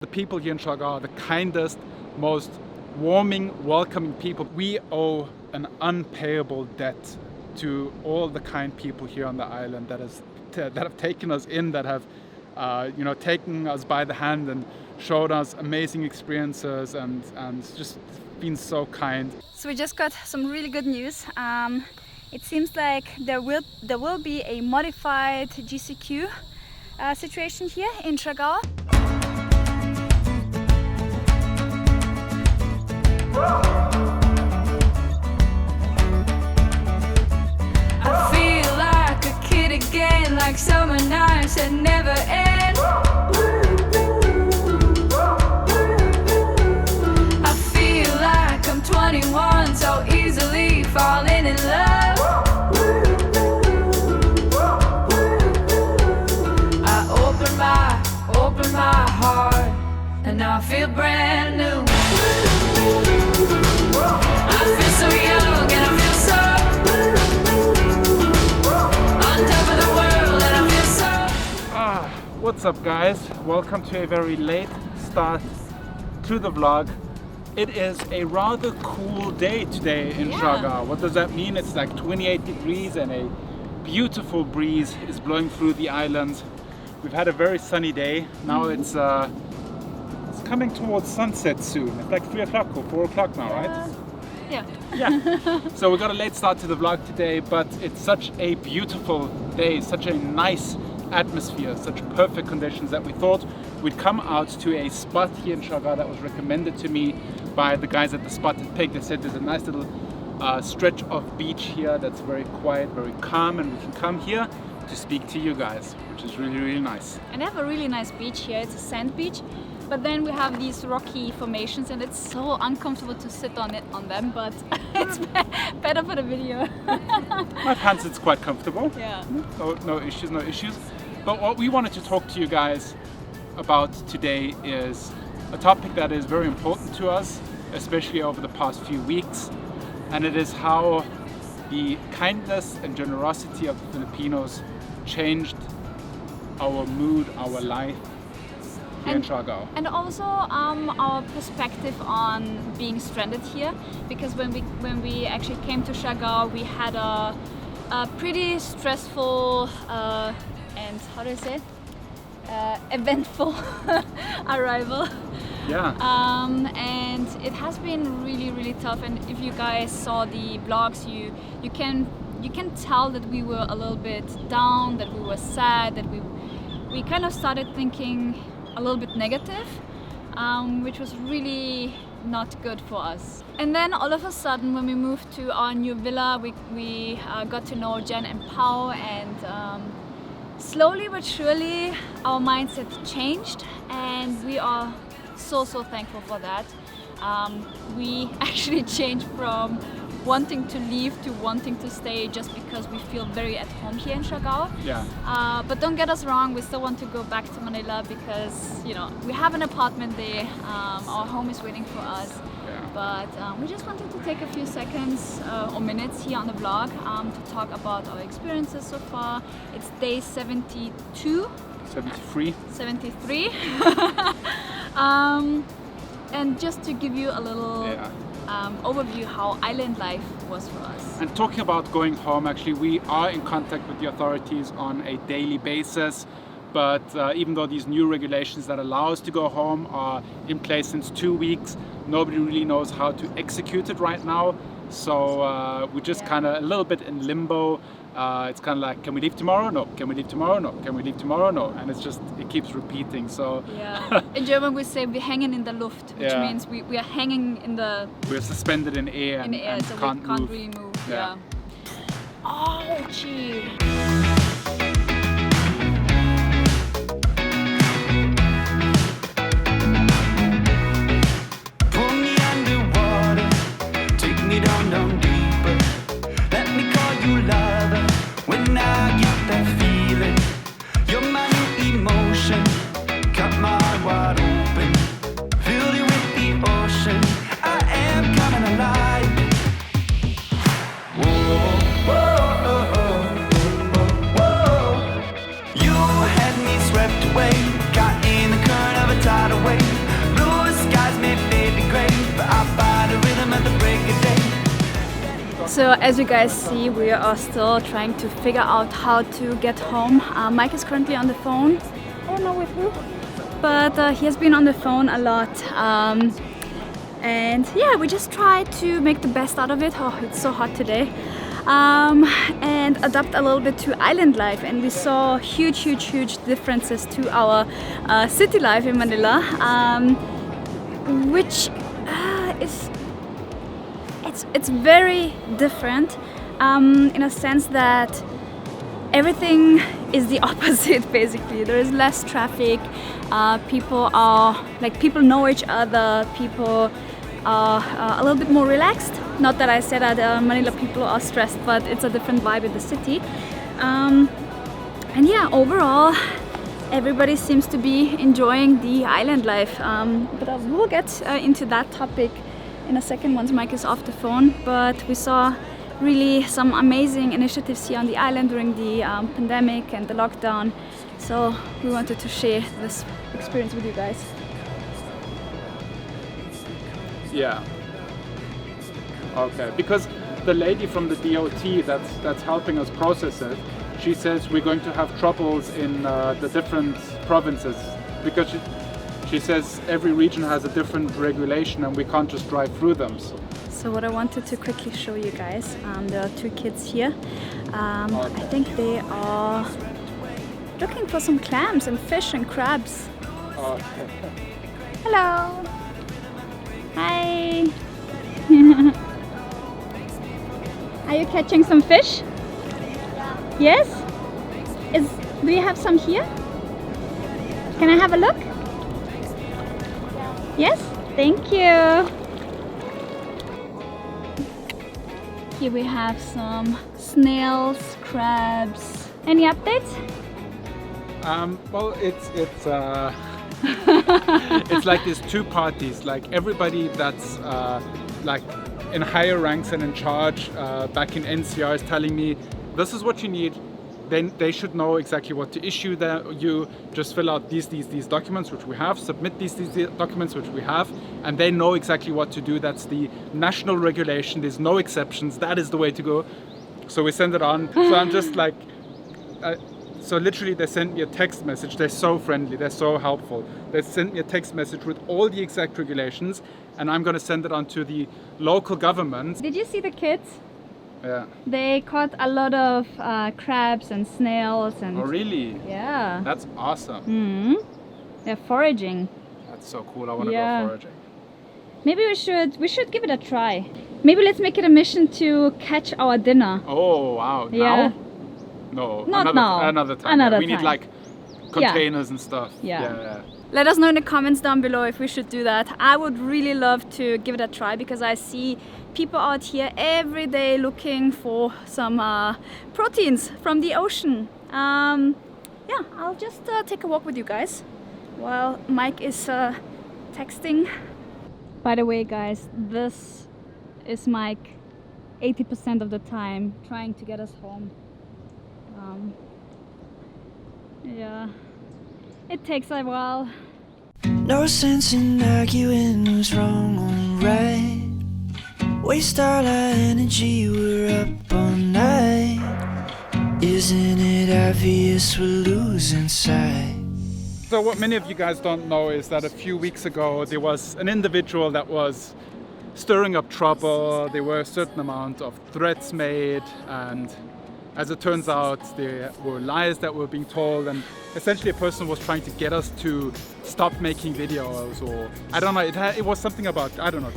The people here in Siargao are the kindest, most warming, welcoming people. We owe an unpayable debt to all the kind people here on the island that have taken us in, that have taken us by the hand and showed us amazing experiences and just been so kind. So we just got some really good news. It seems like there will be a modified GCQ situation here in Siargao. I feel like a kid again, like summer nights that never end. I feel like I'm 21, so easily falling in love. I open my heart, and now I feel brand new. I feel so young and I feel so on top of the world, and I feel so. What's up, guys? Welcome to a very late start to the vlog. It is a rather cool day today in Siargao. What does that mean? It's like 28 degrees and a beautiful breeze is blowing through the island. We've had a very sunny day. Now it's coming towards sunset soon. It's like 3 o'clock or 4 o'clock now, right? Yeah. So we got a late start to the vlog today, but it's such a beautiful day, such a nice atmosphere, such perfect conditions that we thought we'd come out to a spot here in Siargao that was recommended to me by the guys at the Spotted Pig. They said there's a nice little stretch of beach here that's very quiet, very calm, and we can come here to speak to you guys, which is really, really nice. And they have a really nice beach here. It's a sand beach, but then we have these rocky formations, and it's so uncomfortable to sit on them. But it's better for the video. My pants, it's quite comfortable. Yeah. No issues. But what we wanted to talk to you guys about today is a topic that is very important to us, especially over the past few weeks, and it is how the kindness and generosity of the Filipinos changed our mood, our life here in Siargao. And also our perspective on being stranded here, because when we actually came to Siargao, we had a pretty stressful and how do I say it? Eventful arrival. Yeah. And it has been really, really tough. And if you guys saw the vlogs, you can tell that we were a little bit down, that we were sad, that we kind of started thinking a little bit negative, which was really not good for us. And then all of a sudden, when we moved to our new villa, we got to know Jen and Pao, and slowly but surely our mindset changed, and we are so thankful for that. We actually changed from wanting to leave to wanting to stay, just because we feel very at home here in Siargao. Yeah. But don't get us wrong, we still want to go back to Manila because, we have an apartment there. Our home is waiting for us. Yeah. But we just wanted to take a few seconds or minutes here on the vlog to talk about our experiences so far. It's day 72. 73. 73. And just to give you a little overview how island life was for us. And talking about going home, actually we are in contact with the authorities on a daily basis, but even though these new regulations that allow us to go home are in place since 2 weeks, nobody really knows how to execute it right now. So we're just kind of a little bit in limbo. It's kind of like, can we leave tomorrow? No. Can we leave tomorrow? No. Can we leave tomorrow? No. And it keeps repeating. So in German we say we're hanging in the Luft, which means we are hanging in the... We're suspended in air and so can't we can't move. really move. Yeah. Oh, gee. Pull me underwater, take me down deeper. Let me call you lover when I get that feeling. You're my new emotion, cut my heart wide open. Filled it with the ocean, I am coming alive. Whoa, whoa, oh, oh, oh. So as you guys see, we are still trying to figure out how to get home. Mike is currently on the phone. I don't know with who, but he has been on the phone a lot. And yeah, we just try to make the best out of it. Oh, it's so hot today. And adapt a little bit to island life, and we saw huge differences to our city life in Manila, which is it's very different in a sense that everything is the opposite. Basically, there is less traffic. People know each other. People are a little bit more relaxed. Not that I said that Manila people are stressed, but it's a different vibe in the city. And yeah, overall, everybody seems to be enjoying the island life. But we'll get into that topic in a second once Mike is off the phone. But we saw really some amazing initiatives here on the island during the pandemic and the lockdown. So we wanted to share this experience with you guys. Yeah. Okay, because the lady from the DOT that's helping us process it, she says we're going to have troubles in the different provinces, because she says every region has a different regulation and we can't just drive through them. So what I wanted to quickly show you guys, there are two kids here. I think they are looking for some clams and fish and crabs. Okay. Hello. Hi. Are you catching some fish? Yes? Do you have some here? Can I have a look? Yes? Thank you. Here we have some snails, crabs. Any updates? Well, it's it's like there's two parties. Like everybody that's like in higher ranks and in charge back in NCR is telling me this is what you need. Then they should know exactly what to issue. That you just fill out these documents which we have, submit these documents which we have, and they know exactly what to do. That's the national regulation. There's no exceptions. That is the way to go. So we send it on. So I'm just like. So literally they sent me a text message. They're so friendly, they're so helpful. They sent me a text message with all the exact regulations, and I'm going to send it on to the local government. Did you see the kids? Yeah. They caught a lot of crabs and snails and... Oh really? Yeah. That's awesome. Mm-hmm. They're foraging. That's so cool. I want to go foraging. Maybe we should give it a try. Maybe let's make it a mission to catch our dinner. Oh wow. Yeah. Now? No, not now. Another time. Another we need time. like containers and stuff. Yeah. Let us know in the comments down below if we should do that. I would really love to give it a try, because I see people out here every day looking for some proteins from the ocean. Yeah, I'll just take a walk with you guys while Mike is texting. By the way, guys, this is Mike 80% of the time trying to get us home. Yeah, it takes a while. No sense in arguing who's wrong or right. Waste all our energy, we're up all night. Isn't it obvious we're losing sight? So what many of you guys don't know is that a few weeks ago there was an individual that was stirring up trouble. There were a certain amount of threats made, and as it turns out, there were lies that were being told, and essentially a person was trying to get us to stop making videos, or I don't know, it was something about, I don't know,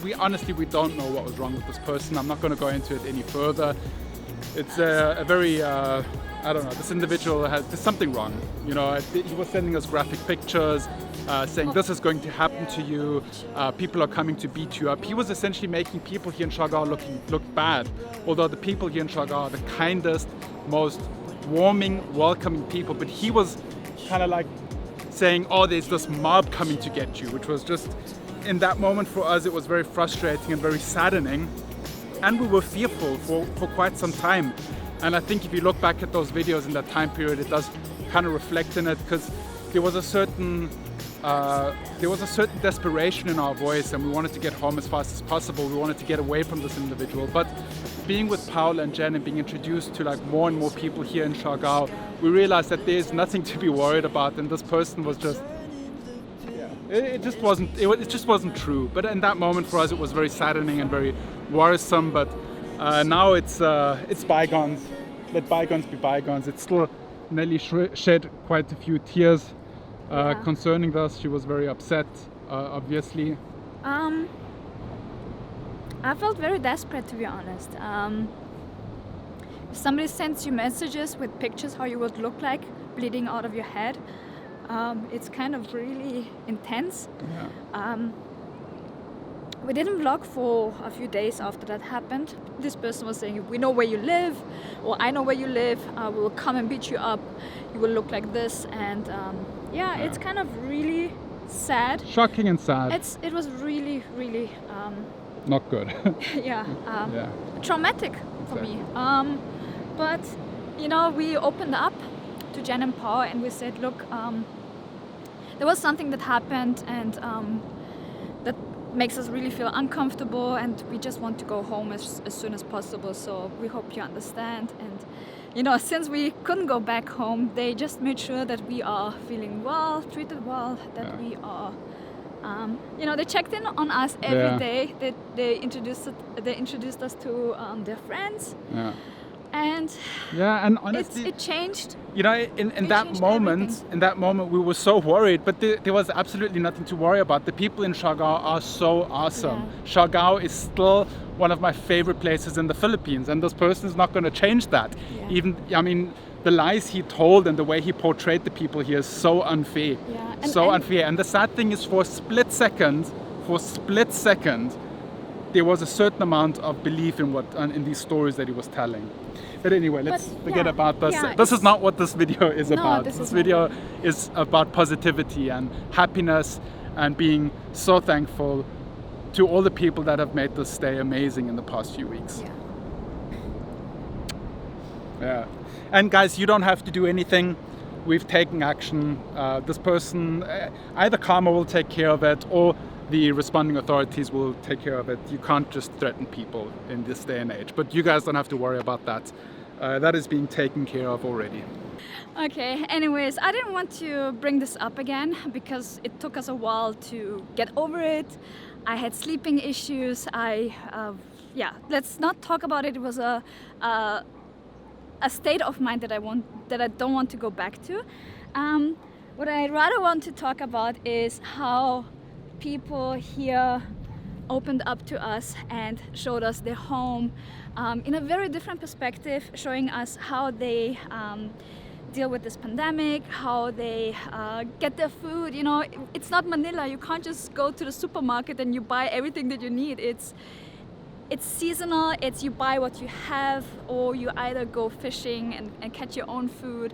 we honestly, we don't know what was wrong with this person. I'm not going to go into it any further. It's a very, I don't know, this individual there's something wrong. You know, he was sending us graphic pictures, saying this is going to happen to you, people are coming to beat you up. He was essentially making people here in Siargao look bad, although the people here in Siargao are the kindest, most warming, welcoming people. But he was kind of like saying, oh, there's this mob coming to get you, which was just, in that moment for us, it was very frustrating and very saddening. And we were fearful for quite some time. And I think if you look back at those videos in that time period, it does kind of reflect in it, because there was a certain there was a certain desperation in our voice, and we wanted to get home as fast as possible. We wanted to get away from this individual. But being with Paula and Jen and being introduced to like more and more people here in Siargao, we realized that there's nothing to be worried about, and this person was just, it just wasn't true. But in that moment for us, it was very saddening and very worrisome. But now it's bygones. Let bygones be bygones. It's still, Nelly shed quite a few tears concerning this. She was very upset, obviously. I felt very desperate, to be honest. If somebody sends you messages with pictures how you would look like bleeding out of your head, it's kind of really intense. Yeah. We didn't vlog for a few days after that happened. This person was saying, we know where you live, or I know where you live, we will come and beat you up, you will look like this. And it's kind of really sad. Shocking and sad. It was really, really not good. traumatic for me. But you know, we opened up to Jen and Paul and we said, look, there was something that happened, and that makes us really feel uncomfortable, and we just want to go home as soon as possible, so we hope you understand. And you know, since we couldn't go back home, they just made sure that we are feeling well, treated well, that we are you know, they checked in on us every day. They introduced us to their friends. And honestly, it changed. You know, in that moment, we were so worried, but there was absolutely nothing to worry about. The people in Siargao are so awesome. Siargao is still one of my favorite places in the Philippines, and this person is not going to change that. Even, I mean, the lies he told and the way he portrayed the people here is so unfair. Unfair. And the sad thing is, for a split second, there was a certain amount of belief in these stories that he was telling. But anyway, let's forget about this. This is not what this video is about. This video is about positivity and happiness and being so thankful to all the people that have made this stay amazing in the past few weeks. Yeah. And guys, you don't have to do anything. We've taken action. This person, either karma will take care of it, or the responding authorities will take care of it. You can't just threaten people in this day and age. But you guys don't have to worry about that. That is being taken care of already. Okay, anyways, I didn't want to bring this up again because it took us a while to get over it. I had sleeping issues. Let's not talk about it. It was a state of mind that I don't want to go back to. What I rather want to talk about is how people here opened up to us and showed us their home in a very different perspective, showing us how they deal with this pandemic, how they get their food. You know, it's not Manila. You can't just go to the supermarket and you buy everything that you need. It's seasonal. It's you buy what you have, or you either go fishing and catch your own food.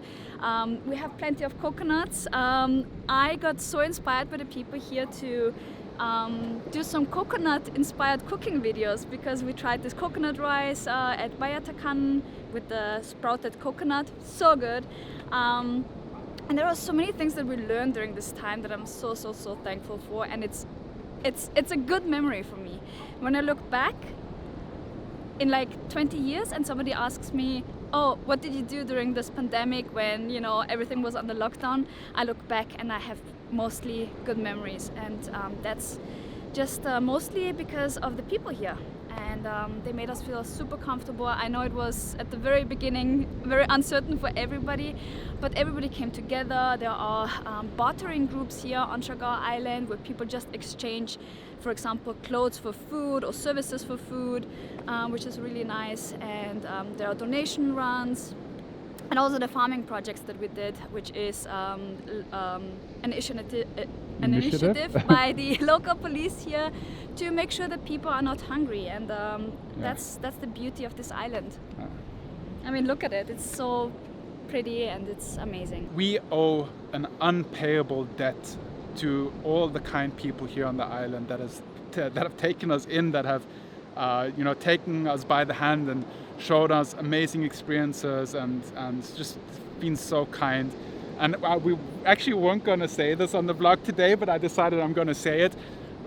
We have plenty of coconuts. I got so inspired by the people here to do some coconut-inspired cooking videos, because we tried this coconut rice at Bayatakan with the sprouted coconut. So good. And there are so many things that we learned during this time that I'm so thankful for, and it's a good memory for me. When I look back in like 20 years and somebody asks me, oh, what did you do during this pandemic when, you know, everything was under lockdown? I look back and I have mostly good memories, and that's just mostly because of the people here, and they made us feel super comfortable. I know it was at the very beginning very uncertain for everybody, but everybody came together. There are bartering groups here on Siargao Island where people just exchange, for example, clothes for food or services for food, which is really nice. And there are donation runs, and also the farming projects that we did, which is an initiative by the local police here to make sure that people are not hungry. And that's the beauty of this island. I mean, look at it. It's so pretty and it's amazing. We owe an unpayable debt to all the kind people here on the island that have taken us in, that have taken us by the hand and showed us amazing experiences and just been so kind. And we actually weren't going to say this on the vlog today, but I decided I'm going to say it.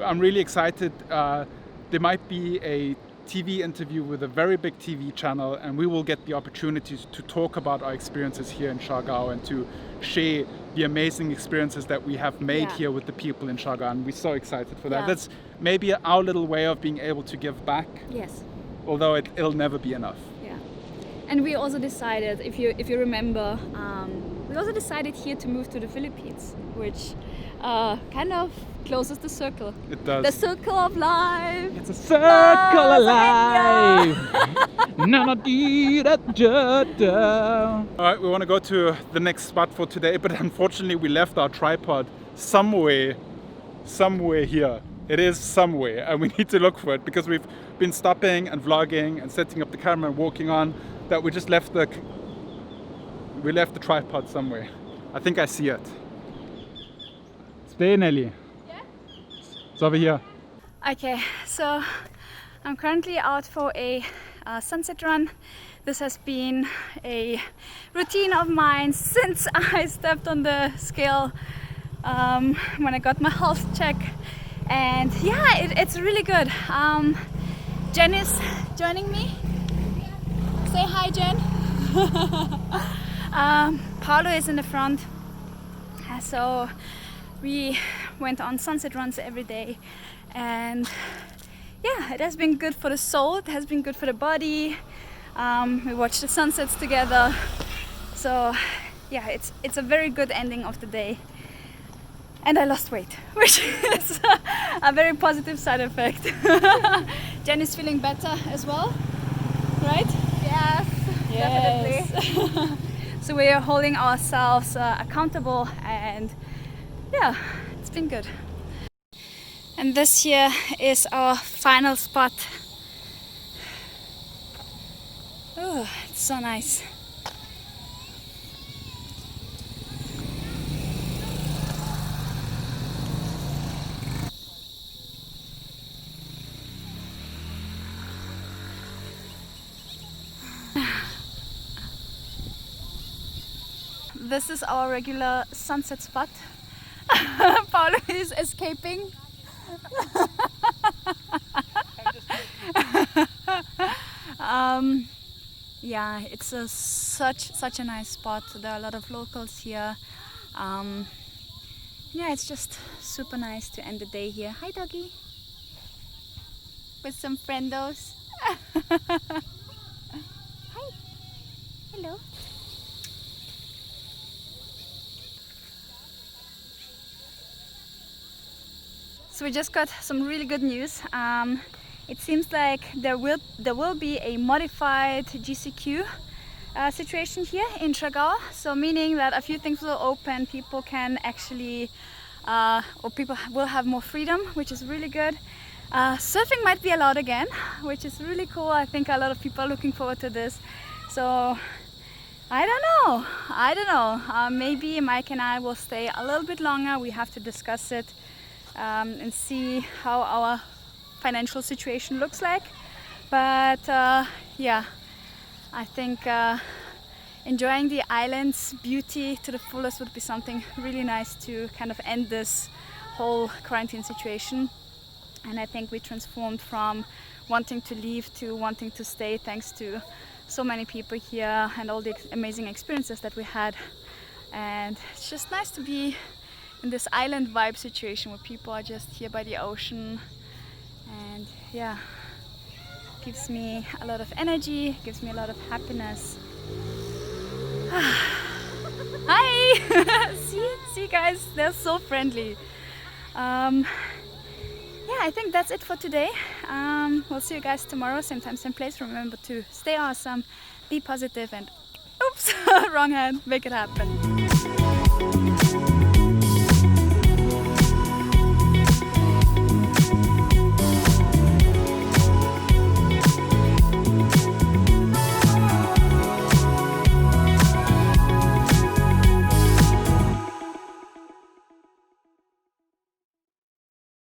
I'm really excited. There might be a TV interview with a very big TV channel, and we will get the opportunities to talk about our experiences here in Siargao and to share the amazing experiences that we have made here with the people in Siargao, and we're so excited for that. That's maybe our little way of being able to give back. Yes. Although it'll never be enough. Yeah. And we also decided, if you remember, we also decided here to move to the Philippines, which kind of closes the circle. It does. The circle of life. It's a circle of life. Alright, we want to go to the next spot for today, but unfortunately we left our tripod somewhere here. It is somewhere, and we need to look for it because we've been stopping and vlogging and setting up the camera and walking on, that we just left the tripod somewhere. I think I see it. It's there, Nelly. Yeah? It's over here. Okay, so I'm currently out for a sunset run. This has been a routine of mine since I stepped on the scale when I got my health check. And yeah, it's really good. Jen is joining me. Say hi, Jen. Paolo is in the front. So we went on sunset runs every day. And yeah, it has been good for the soul, it has been good for the body. We watched the sunsets together. So yeah, it's a very good ending of the day. And I lost weight, which is a very positive side effect. Jen is feeling better as well, right? Yes, definitely. So we are holding ourselves accountable, and yeah, it's been good. And this here is our final spot. Oh, it's so nice. This is our regular sunset spot. Paolo is escaping. Yeah, it's such a nice spot. There are a lot of locals here. Yeah, it's just super nice to end the day here. Hi, doggy. With some friendos. Hi. Hello. So we just got some really good news. It seems like there will be a modified GCQ situation here in Siargao. So meaning that a few things will open, people can actually, or people will have more freedom, which is really good. Surfing might be allowed again, which is really cool. I think a lot of people are looking forward to this. So I don't know. Maybe Mike and I will stay a little bit longer. We have to discuss it. And see how our financial situation looks like, but yeah, I think enjoying the island's beauty to the fullest would be something really nice to kind of end this whole quarantine situation. And I think we transformed from wanting to leave to wanting to stay, thanks to so many people here and all the amazing experiences that we had. And it's just nice to be in this island vibe situation where people are just here by the ocean, and yeah, gives me a lot of energy, gives me a lot of happiness. Hi! see guys, they're so friendly. Yeah, I think that's it for today. We'll see you guys tomorrow, same time, same place. Remember to stay awesome, be positive, and oops, wrong hand, make it happen.